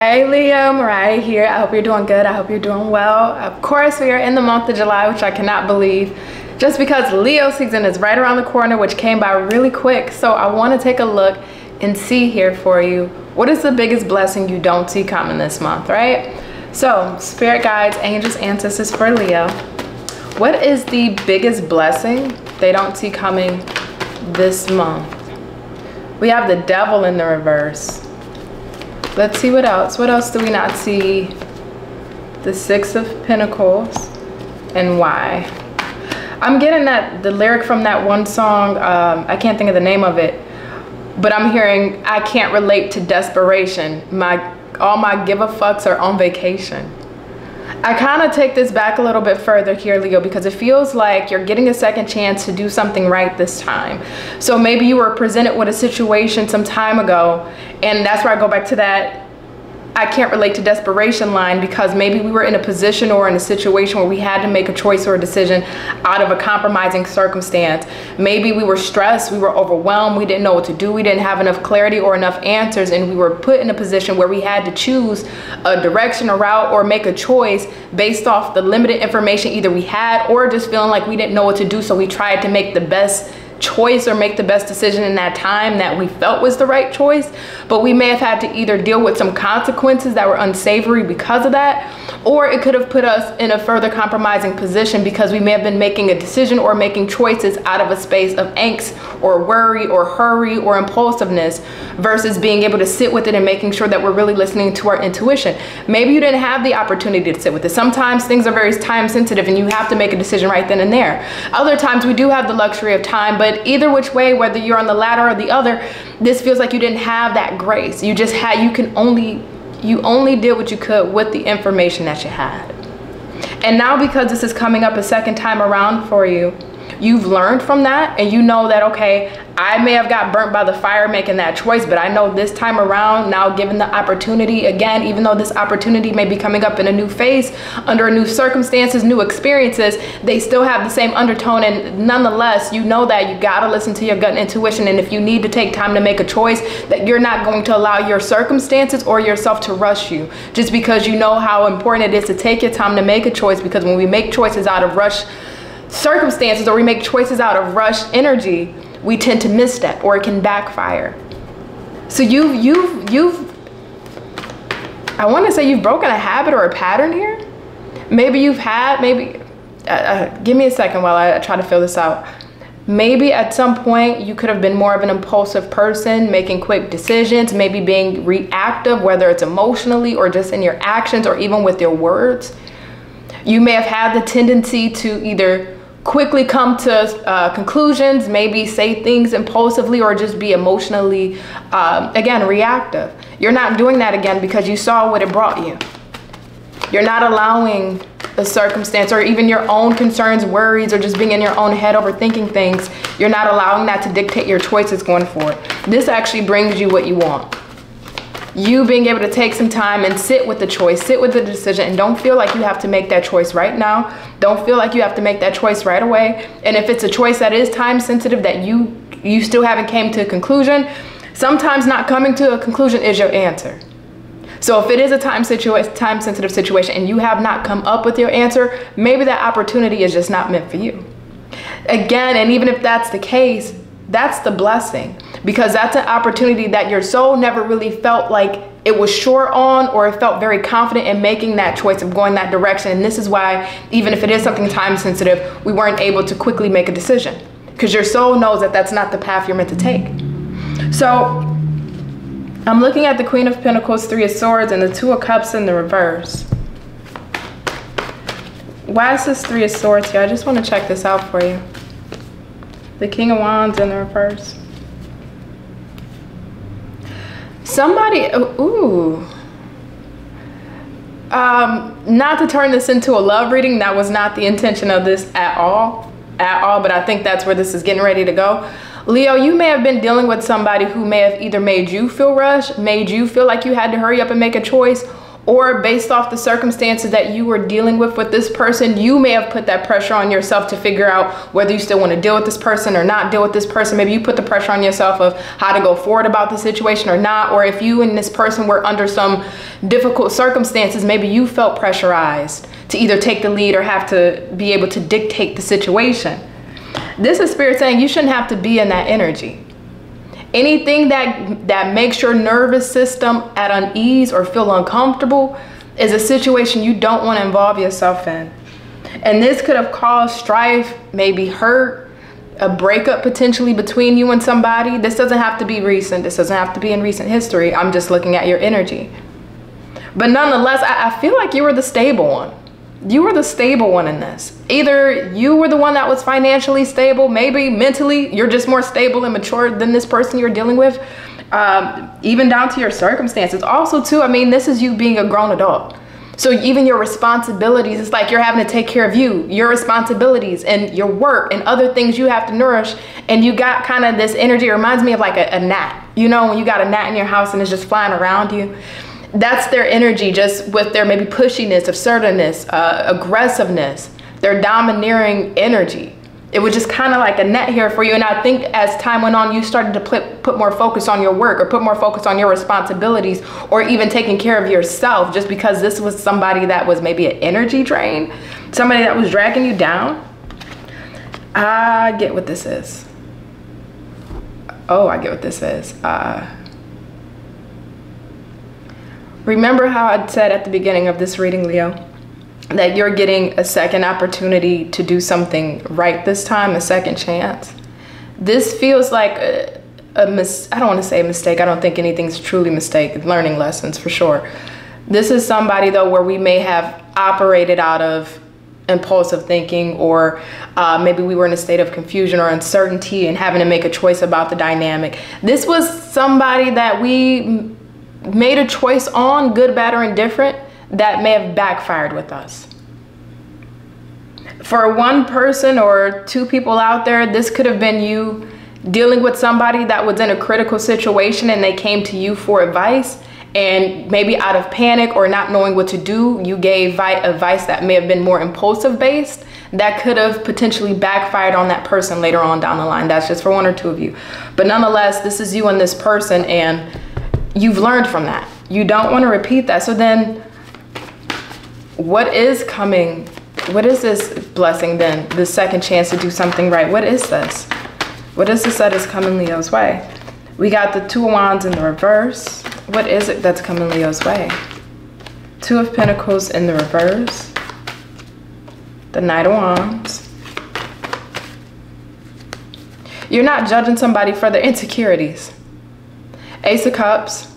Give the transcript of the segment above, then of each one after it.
Hey Leo, Mariah here. I hope you're doing good. I hope you're doing well. Of course, we are in the month of July, which I cannot believe, just because Leo season is right around the corner, which came by really quick. So I want to take a look and see here for you, what is the biggest blessing you don't see coming this month, right? So spirit guides, angels, ancestors for Leo, what is the biggest blessing they don't see coming this month? We have the devil in the reverse. Let's see what else. What else do we not see? The Six of Pentacles and why. I'm getting the lyric from that one song. I can't think of the name of it, but I'm hearing, I can't relate to desperation. All my give a fucks are on vacation. I kind of take this back a little bit further here, Leo, because it feels like you're getting a second chance to do something right this time. So maybe you were presented with a situation some time ago, and that's where I go back to that I can't relate to desperation line, because maybe we were in a position or in a situation where we had to make a choice or a decision out of a compromising circumstance. Maybe we were stressed, we were overwhelmed, we didn't know what to do, we didn't have enough clarity or enough answers, and we were put in a position where we had to choose a direction, a route, or make a choice based off the limited information either we had, or just feeling like we didn't know what to do, so we tried to make the best choice or make the best decision in that time that we felt was the right choice. But we may have had to either deal with some consequences that were unsavory because of that, or it could have put us in a further compromising position because we may have been making a decision or making choices out of a space of angst or worry or hurry or impulsiveness, versus being able to sit with it and making sure that we're really listening to our intuition. Maybe you didn't have the opportunity to sit with it. Sometimes things are very time sensitive and you have to make a decision right then and there. Other times we do have the luxury of time, but either which way, whether you're on the latter or the other, this feels like you didn't have that grace. You just had, you only did what you could with the information that you had. And now, because this is coming up a second time around for you, you've learned from that, and you know that, okay, I may have got burnt by the fire making that choice, but I know this time around, now given the opportunity again, even though this opportunity may be coming up in a new phase, under new circumstances, new experiences, they still have the same undertone. And nonetheless, you know that you gotta listen to your gut and intuition. And if you need to take time to make a choice, that you're not going to allow your circumstances or yourself to rush you, just because you know how important it is to take your time to make a choice. Because when we make choices out of rush circumstances, or we make choices out of rush energy, we tend to misstep, or it can backfire. So I want to say you've broken a habit or a pattern here. Maybe you've had, give me a second while I try to fill this out. Maybe at some point you could have been more of an impulsive person, making quick decisions, maybe being reactive, whether it's emotionally or just in your actions or even with your words. You may have had the tendency to either quickly come to conclusions, maybe say things impulsively, or just be emotionally, again, reactive. You're not doing that again because you saw what it brought you. You're not allowing the circumstance or even your own concerns, worries, or just being in your own head overthinking things. You're not allowing that to dictate your choices going forward. This actually brings you what you want. You being able to take some time and sit with the choice, sit with the decision, and don't feel like you have to make that choice right now. Don't feel like you have to make that choice right away. And if it's a choice that is time sensitive, that you still haven't came to a conclusion, sometimes not coming to a conclusion is your answer. So if it is a time sensitive situation and you have not come up with your answer, maybe that opportunity is just not meant for you. Again, and even if that's the case, that's the blessing, because that's an opportunity that your soul never really felt like it was sure on, or it felt very confident in making that choice of going that direction. And this is why, even if it is something time sensitive, we weren't able to quickly make a decision, because your soul knows that that's not the path you're meant to take. So I'm looking at the Queen of Pentacles, Three of Swords, and the Two of Cups in the reverse. Why is this Three of Swords here? I just want to check this out for you. The King of Wands in the reverse. Somebody, not to turn this into a love reading, that was not the intention of this at all, but I think that's where this is getting ready to go. Leo, you may have been dealing with somebody who may have either made you feel rushed, made you feel like you had to hurry up and make a choice, or based off the circumstances that you were dealing with this person, you may have put that pressure on yourself to figure out whether you still want to deal with this person or not deal with this person. Maybe you put the pressure on yourself of how to go forward about the situation or not, or if you and this person were under some difficult circumstances, maybe you felt pressurized to either take the lead or have to be able to dictate the situation. This is Spirit saying you shouldn't have to be in that energy. Anything that makes your nervous system at unease or feel uncomfortable is a situation you don't want to involve yourself in. And this could have caused strife, maybe hurt, a breakup potentially between you and somebody. This doesn't have to be recent. This doesn't have to be in recent history. I'm just looking at your energy. But nonetheless, I feel like you were the stable one. You were the stable one in this. Either you were the one that was financially stable, maybe mentally you're just more stable and mature than this person you're dealing with, even down to your circumstances. Also too, I mean, this is you being a grown adult. So even your responsibilities, it's like you're having to take care of you, your responsibilities and your work and other things you have to nourish. And you got kind of this energy. It reminds me of like a gnat, you know, when you got a gnat in your house and it's just flying around you. That's their energy, just with their maybe pushiness, assertiveness, aggressiveness, their domineering energy. It was just kind of like a net here for you. And I think as time went on, you started to put more focus on your work or put more focus on your responsibilities or even taking care of yourself, just because this was somebody that was maybe an energy drain, somebody that was dragging you down. I get what this is. Oh, I get what this is. Remember how I said at the beginning of this reading, Leo, that you're getting a second opportunity to do something right this time, a second chance? This feels like I don't want to say a mistake. I don't think anything's truly a mistake. Learning lessons for sure. This is somebody though where we may have operated out of impulsive thinking, or maybe we were in a state of confusion or uncertainty and having to make a choice about the dynamic. This was somebody that we made a choice on, good, bad, or indifferent, that may have backfired with us. For one person or two people out there, this could have been you dealing with somebody that was in a critical situation and they came to you for advice, and maybe out of panic or not knowing what to do, you gave advice that may have been more impulsive based, that could have potentially backfired on that person later on down the line. That's just for one or two of you. But nonetheless, this is you and this person, and you've learned from that. You don't want to repeat that. So then what is coming? What is this blessing then? The second chance to do something right. What is this? What is this that is coming Leo's way? We got the Two of Wands in the reverse. What is it that's coming Leo's way? Two of Pentacles in the reverse. The Knight of Wands. You're not judging somebody for their insecurities. Ace of Cups.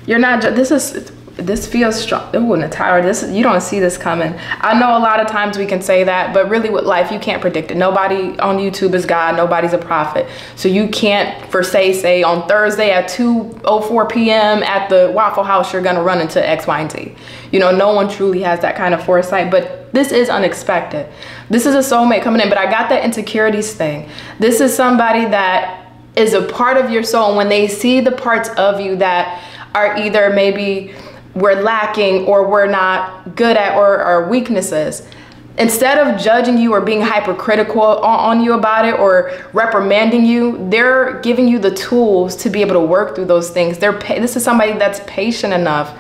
You're not, this feels strong. Ooh, and a Tower. You don't see this coming. I know a lot of times we can say that, but really with life, you can't predict it. Nobody on YouTube is God. Nobody's a prophet. So you can't, for say on Thursday at 2:04 p.m. at the Waffle House, you're going to run into X, Y, and Z. You know, no one truly has that kind of foresight, but this is unexpected. This is a soulmate coming in, but I got that insecurities thing. This is somebody that is a part of your soul. And when they see the parts of you that are either maybe we're lacking or we're not good at, or are weaknesses, instead of judging you or being hypercritical on you about it or reprimanding you, they're giving you the tools to be able to work through those things. This is somebody that's patient enough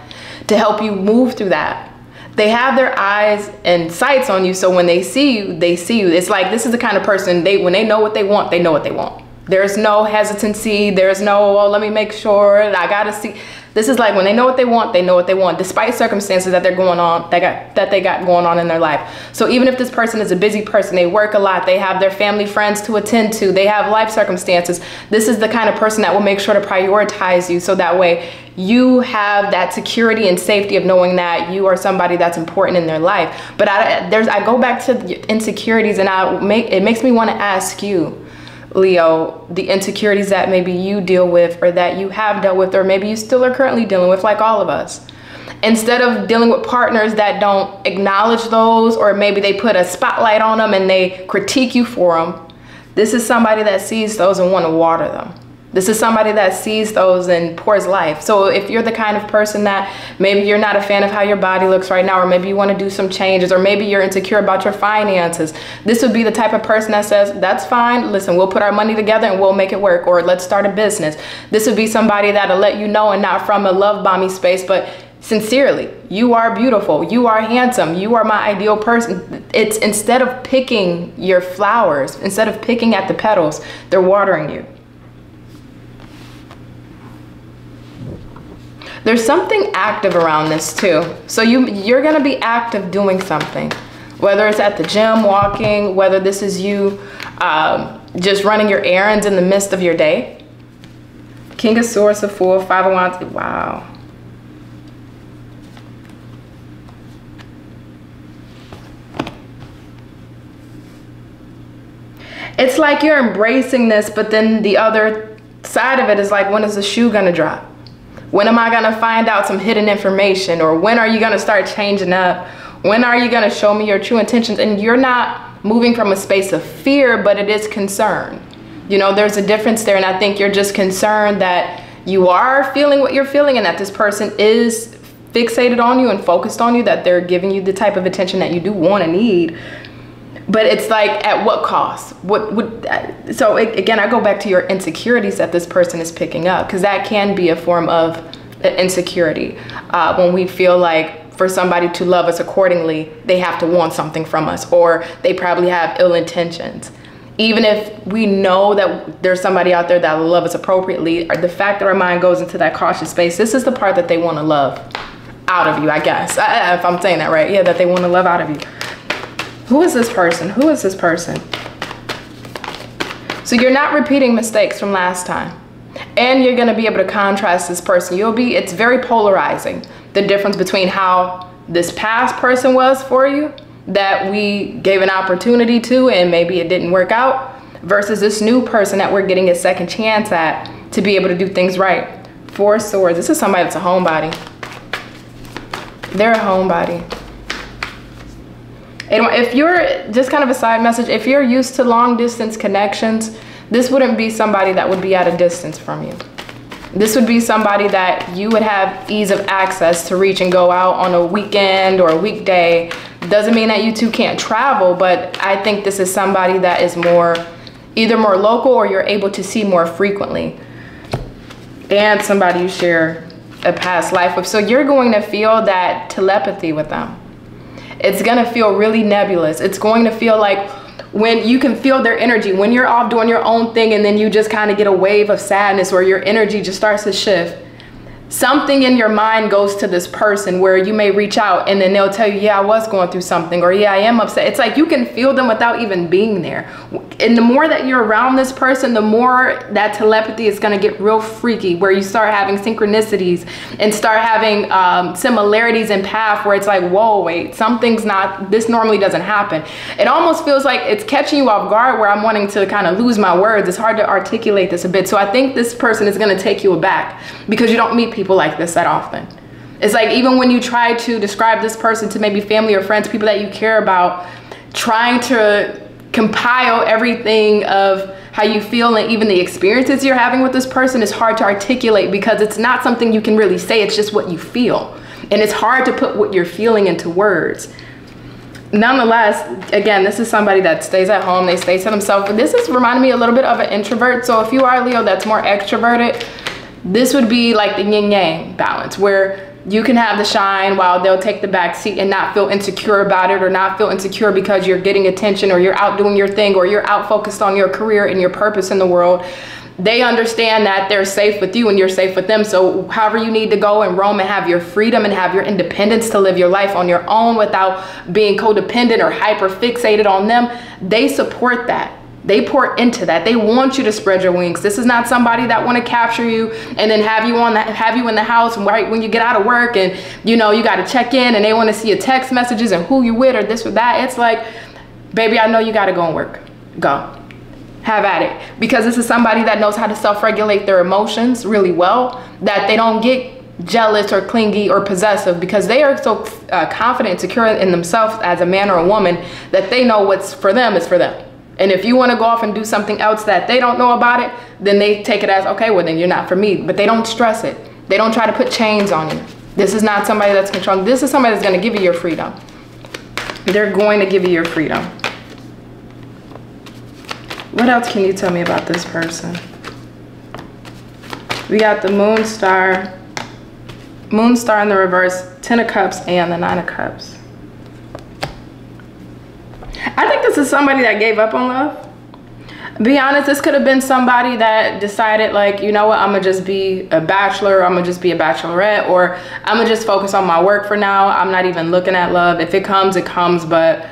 to help you move through that. They have their eyes and sights on you, so when they see you, they see you. It's like this is the kind of person, when they know what they want, they know what they want. There's no hesitancy. There's no, oh, let me make sure, I gotta see. This is like when they know what they want, they know what they want, despite circumstances that they're going on, that they got going on in their life. So even if this person is a busy person, they work a lot, they have their family, friends to attend to, they have life circumstances, this is the kind of person that will make sure to prioritize you, so that way you have that security and safety of knowing that you are somebody that's important in their life. But I go back to insecurities, and it makes me want to ask you, Leo, the insecurities that maybe you deal with, or that you have dealt with, or maybe you still are currently dealing with, like all of us. Instead of dealing with partners that don't acknowledge those, or maybe they put a spotlight on them and they critique you for them, this is somebody that sees those and want to water them. This is somebody that sees those and pours life. So if you're the kind of person that maybe you're not a fan of how your body looks right now, or maybe you want to do some changes, or maybe you're insecure about your finances, this would be the type of person that says, that's fine, listen, we'll put our money together and we'll make it work, or let's start a business. This would be somebody that'll let you know, and not from a love bombing space, but sincerely, you are beautiful, you are handsome, you are my ideal person. It's instead of picking your flowers, instead of picking at the petals, they're watering you. There's something active around this too. So you're gonna be active doing something, whether it's at the gym, walking, whether this is you just running your errands in the midst of your day. King of Swords, a Fool, Five of Wands, wow. It's like you're embracing this, but then the other side of it is like, when is the shoe gonna drop? When am I gonna find out some hidden information? Or when are you gonna start changing up? When are you gonna show me your true intentions? And you're not moving from a space of fear, but it is concern. You know, there's a difference there, and I think you're just concerned that you are feeling what you're feeling, and that this person is fixated on you and focused on you, that they're giving you the type of attention that you do want and need. But it's like, at what cost? So again, I go back to your insecurities that this person is picking up, because that can be a form of insecurity. When we feel like for somebody to love us accordingly, they have to want something from us, or they probably have ill intentions. Even if we know that there's somebody out there that will love us appropriately, or the fact that our mind goes into that cautious space, this is the part that they want to love out of you, I guess. If I'm saying that right. Yeah, that they want to love out of you. Who is this person? Who is this person? So you're not repeating mistakes from last time. And you're going to be able to contrast this person. It's very polarizing, the difference between how this past person was for you, that we gave an opportunity to and maybe it didn't work out, versus this new person that we're getting a second chance at to be able to do things right. Four of Swords. This is somebody that's a homebody. They're a homebody. And if you're, just kind of a side message, if you're used to long distance connections, this wouldn't be somebody that would be at a distance from you. This would be somebody that you would have ease of access to reach and go out on a weekend or a weekday. Doesn't mean that you two can't travel, but I think this is somebody that is either more local, or you're able to see more frequently. And somebody you share a past life with. So you're going to feel that telepathy with them. It's gonna feel really nebulous. It's going to feel like when you can feel their energy, when you're off doing your own thing and then you just kind of get a wave of sadness, or your energy just starts to shift. Something in your mind goes to this person where you may reach out and then they'll tell you, yeah, I was going through something, or yeah, I am upset. It's like you can feel them without even being there. And the more that you're around this person, the more that telepathy is going to get real freaky, where you start having synchronicities and start having similarities in path, where it's like, whoa, wait, something's not, this normally doesn't happen. It almost feels like it's catching you off guard, where I'm wanting to kind of lose my words. It's hard to articulate this a bit. So I think this person is going to take you aback, because you don't meet people like this that often. It's like, even when you try to describe this person to maybe family or friends, people that you care about, trying to compile everything of how you feel and even the experiences you're having with this person is hard to articulate, because it's not something you can really say. It's just what you feel, and it's hard to put what you're feeling into words. Nonetheless, again, this is somebody that stays at home. They stay to themselves. This is reminding me a little bit of an introvert. So if you are a Leo that's more extroverted, this would be like the yin yang balance, where you can have the shine while they'll take the back seat and not feel insecure about it, or not feel insecure because you're getting attention, or you're out doing your thing, or you're out focused on your career and your purpose in the world. They understand that they're safe with you and you're safe with them. So however you need to go and roam and have your freedom and have your independence to live your life on your own without being codependent or hyper fixated on them, they support that. They pour into that. They want you to spread your wings. This is not somebody that want to capture you and then have you in the house right when you get out of work, and you know you got to check in and they want to see your text messages and who you with or this or that. It's like, baby, I know you got to go and work. Go. Have at it. Because this is somebody that knows how to self-regulate their emotions really well, that they don't get jealous or clingy or possessive, because they are so confident and secure in themselves as a man or a woman that they know what's for them is for them. And if you want to go off and do something else that they don't know about it, then they take it as, okay, well then you're not for me. But they don't stress it. They don't try to put chains on you. This is not somebody that's controlling. This is somebody that's going to give you your freedom. They're going to give you your freedom. What else can you tell me about this person? We got the moon star in the reverse, 10 of cups and the 9 of cups. I think this is somebody that gave up on love. Be honest, this could have been somebody that decided, like, you know what, I'm gonna just be a bachelor, I'm gonna just be a bachelorette, or I'm gonna just focus on my work for now. I'm not even looking at love. If it comes, it comes, but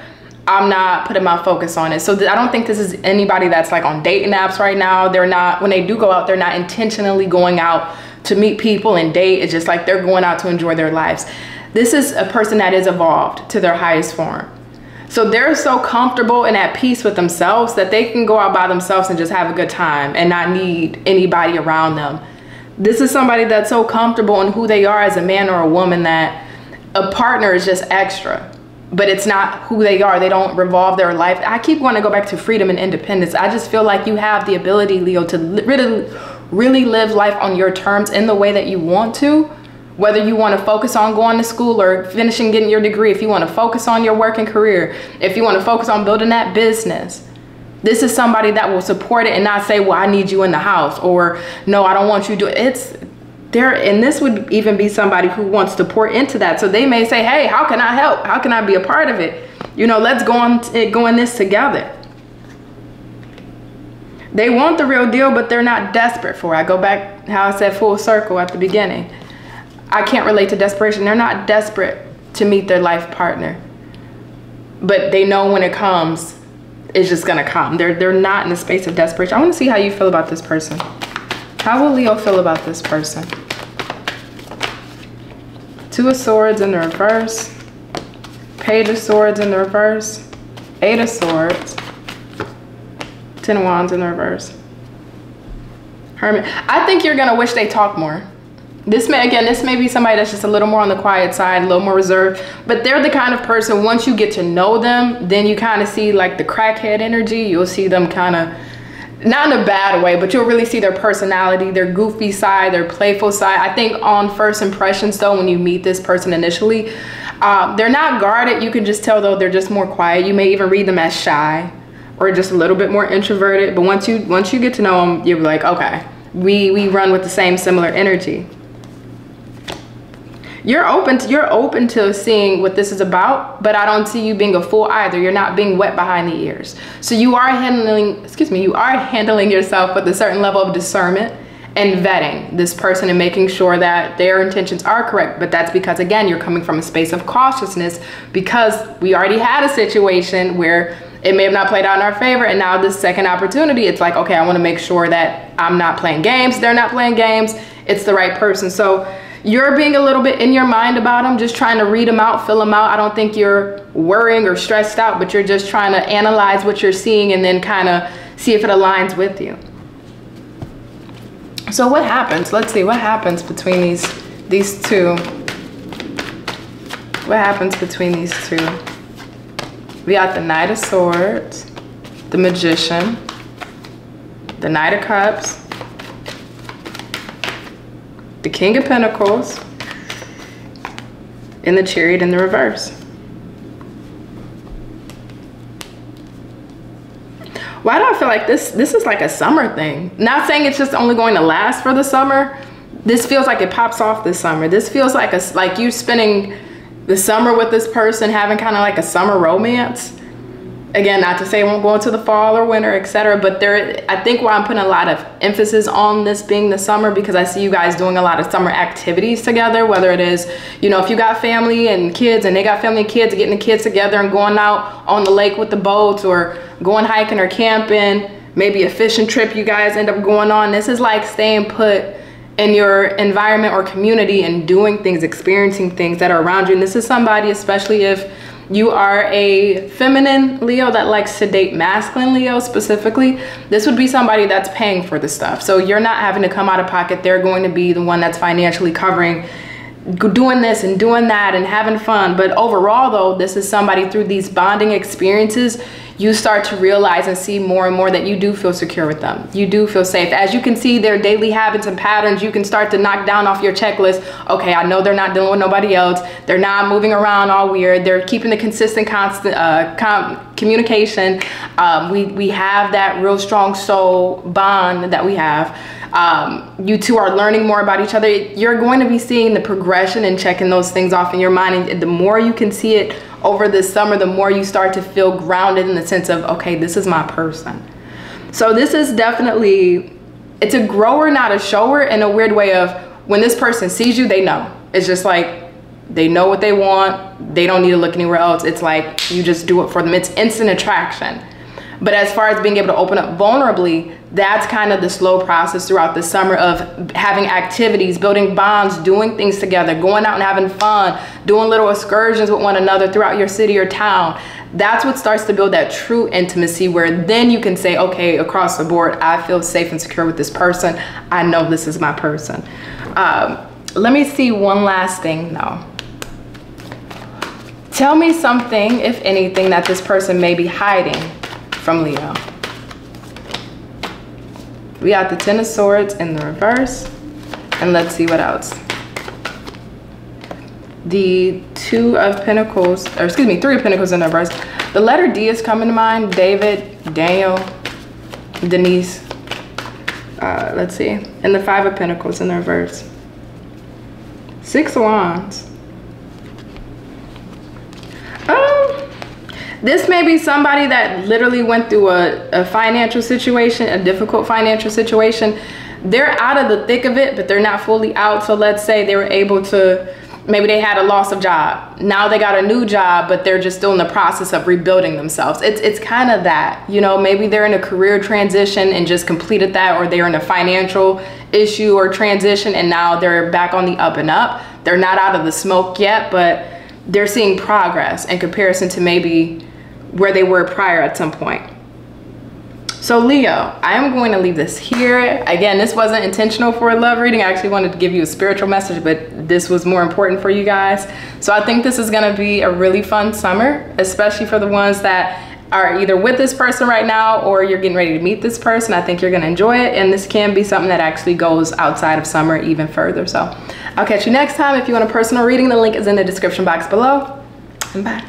I'm not putting my focus on it. So I don't think this is anybody that's like on dating apps right now. They're not, when they do go out, they're not intentionally going out to meet people and date. It's just like they're going out to enjoy their lives. This is a person that is evolved to their highest form. So they're so comfortable and at peace with themselves that they can go out by themselves and just have a good time and not need anybody around them. This is somebody that's so comfortable in who they are as a man or a woman that a partner is just extra, but it's not who they are. They don't revolve their life. I keep wanting to go back to freedom and independence. I just feel like you have the ability, Leo, to really live life on your terms in the way that you want to. Whether you want to focus on going to school or finishing getting your degree, if you want to focus on your working career, if you want to focus on building that business, this is somebody that will support it and not say, well, I need you in the house, or no, I don't want you to do it. It's there. And this would even be somebody who wants to pour into that. So they may say, hey, how can I help? How can I be a part of it? You know, let's go in this together. They want the real deal, but they're not desperate for it. I go back how I said full circle at the beginning. I can't relate to desperation. They're not desperate to meet their life partner, but they know when it comes, it's just gonna come. They're not in the space of desperation. I want to see how you feel about this person. How will Leo feel about this person? 2 of Swords in the reverse, Page of Swords in the reverse, 8 of Swords, 10 of Wands in the reverse, Hermit. I think you're gonna wish they talk more. This may be somebody that's just a little more on the quiet side, a little more reserved, but they're the kind of person, once you get to know them, then you kind of see like the crackhead energy. You'll see them kind of, not in a bad way, but you'll really see their personality, their goofy side, their playful side. I think on first impressions though, when you meet this person initially, they're not guarded. You can just tell though they're just more quiet. You may even read them as shy or just a little bit more introverted, but once you get to know them, you're like, okay, we run with the same similar energy. You're open to seeing what this is about, but I don't see you being a fool either. You're not being wet behind the ears. So you are handling yourself with a certain level of discernment and vetting this person and making sure that their intentions are correct. But that's because, again, you're coming from a space of cautiousness, because we already had a situation where it may have not played out in our favor, and now this second opportunity, it's like, okay, I want to make sure that I'm not playing games, they're not playing games, it's the right person. So you're being a little bit in your mind about them, just trying to read them out, fill them out. I don't think you're worrying or stressed out, but you're just trying to analyze what you're seeing and then kind of see if it aligns with you. So what happens? Let's see, what happens between these two? What happens between these two? We got the Knight of Swords, the Magician, the Knight of Cups, the King of Pentacles, and the Chariot in the reverse. Why do I feel like this is like a summer thing? Not saying it's just only going to last for the summer. This feels like it pops off this summer. This feels like you spending the summer with this person, having kind of like a summer romance. Again, not to say it won't go into the fall or winter, etc. But I think why I'm putting a lot of emphasis on this being the summer, because I see you guys doing a lot of summer activities together, whether it is, you know, if you got family and kids and they got family and kids, getting the kids together and going out on the lake with the boats, or going hiking or camping, maybe a fishing trip you guys end up going on. This is like staying put in your environment or community and doing things, experiencing things that are around you. And this is somebody, especially if you are a feminine Leo that likes to date masculine Leo specifically, this would be somebody that's paying for the stuff. So you're not having to come out of pocket. They're going to be the one that's financially covering, doing this and doing that and having fun. But overall though, this is somebody, through these bonding experiences, you start to realize and see more and more that you do feel secure with them. You do feel safe. As you can see their daily habits and patterns, you can start to knock down off your checklist. Okay, I know they're not dealing with nobody else. They're not moving around all weird. They're keeping the consistent, constant communication. We have that real strong soul bond that we have. You two are learning more about each other. You're going to be seeing the progression and checking those things off in your mind. And the more you can see it over this summer, the more you start to feel grounded in the sense of, okay, this is my person. So this is definitely, it's a grower, not a shower, in a weird way of when this person sees you, they know. It's just like, they know what they want. They don't need to look anywhere else. It's like, you just do it for them. It's instant attraction. But as far as being able to open up vulnerably, that's kind of the slow process throughout the summer of having activities, building bonds, doing things together, going out and having fun, doing little excursions with one another throughout your city or town. That's what starts to build that true intimacy, where then you can say, okay, across the board, I feel safe and secure with this person. I know this is my person. Let me see one last thing though. Tell me something, if anything, that this person may be hiding from Leo. We got the Ten of Swords in the reverse, and let's see what else. The Two of Pentacles, or excuse me, Three of Pentacles in the reverse. The letter D is coming to mind. David, Daniel, Denise. Let's see, and the Five of Pentacles in the reverse. Six of Wands. This may be somebody that literally went through a financial situation, a difficult financial situation. They're out of the thick of it, but they're not fully out. So let's say they were able to, maybe they had a loss of job. Now they got a new job, but they're just still in the process of rebuilding themselves. It's kind of that, you know, maybe they're in a career transition and just completed that, or they're in a financial issue or transition and now they're back on the up and up. They're not out of the smoke yet, but they're seeing progress in comparison to maybe where they were prior at some point. So Leo, I am going to leave this here. Again, this wasn't intentional for a love reading. I actually wanted to give you a spiritual message, but this was more important for you guys. So I think this is going to be a really fun summer, especially for the ones that are either with this person right now or you're getting ready to meet this person. I think you're going to enjoy it, and this can be something that actually goes outside of summer even further. So I'll catch you next time. If you want a personal reading, the link is in the description box below, and bye.